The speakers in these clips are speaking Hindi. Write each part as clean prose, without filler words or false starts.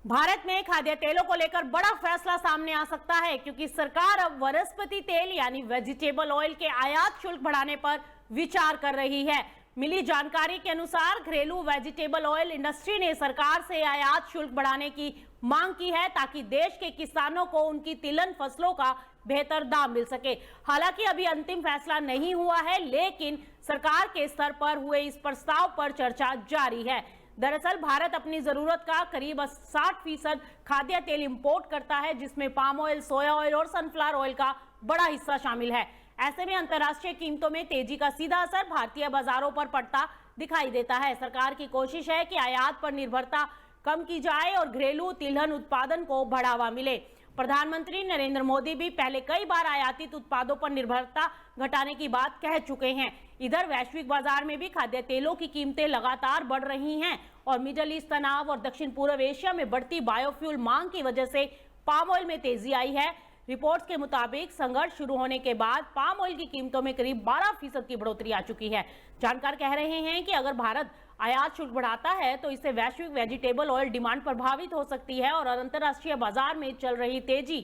भारत में खाद्य तेलों को लेकर बड़ा फैसला सामने आ सकता है, क्योंकि सरकार अब वनस्पति तेल यानी वेजिटेबल ऑयल के आयात शुल्क बढ़ाने पर विचार कर रही है। मिली जानकारी के अनुसार घरेलू वेजिटेबल ऑयल इंडस्ट्री ने सरकार से आयात शुल्क बढ़ाने की मांग की है, ताकि देश के किसानों को उनकी तिलहन फसलों का बेहतर दाम मिल सके। हालांकि अभी अंतिम फैसला नहीं हुआ है, लेकिन सरकार के स्तर पर हुए इस प्रस्ताव पर चर्चा जारी है। दरअसल भारत अपनी जरूरत का करीब 60% खाद्य तेल इंपोर्ट करता है, जिसमें पाम ऑयल, सोया ऑयल और सनफ्लावर ऑयल का बड़ा हिस्सा शामिल है। ऐसे में अंतर्राष्ट्रीय कीमतों में तेजी का सीधा असर भारतीय बाजारों पर पड़ता दिखाई देता है। सरकार की कोशिश है कि आयात पर निर्भरता कम की जाए और घरेलू तिलहन उत्पादन को बढ़ावा मिले। प्रधानमंत्री नरेंद्र मोदी भी पहले कई बार आयातित उत्पादों पर निर्भरता घटाने की बात कह चुके हैं। इधर वैश्विक बाजार में भी खाद्य तेलों की कीमतें लगातार बढ़ रही हैं और मिडल ईस्ट तनाव और दक्षिण पूर्व एशिया में बढ़ती बायोफ्यूल मांग की वजह से पाम ऑयल में तेजी आई है। रिपोर्ट्स के मुताबिक संघर्ष शुरू होने के बाद पाम ऑयल की कीमतों में करीब 12% की बढ़ोतरी आ चुकी है। जानकार कह रहे हैं कि अगर भारत आयात शुल्क बढ़ाता है तो इससे वैश्विक वेजिटेबल ऑयल डिमांड प्रभावित हो सकती है और अंतर्राष्ट्रीय बाजार में चल रही तेजी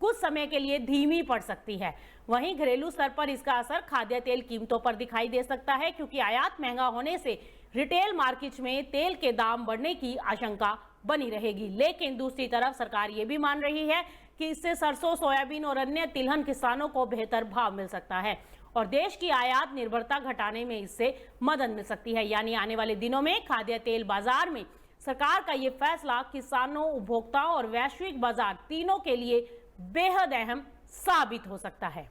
कुछ समय के लिए धीमी पड़ सकती है। वहीं घरेलू स्तर पर इसका असर खाद्य तेल कीमतों पर दिखाई दे सकता है, क्योंकि आयात महंगा होने से रिटेल मार्केट में तेल के दाम बढ़ने की आशंका बनी रहेगी। लेकिन दूसरी तरफ सरकार ये भी मान रही है कि इससे सरसों, सोयाबीन और अन्य तिलहन किसानों को बेहतर भाव मिल सकता है और देश की आयात निर्भरता घटाने में इससे मदद मिल सकती है। यानी आने वाले दिनों में खाद्य तेल बाजार में सरकार का ये फैसला किसानों, उपभोक्ताओं और वैश्विक बाजार तीनों के लिए बेहद अहम साबित हो सकता है।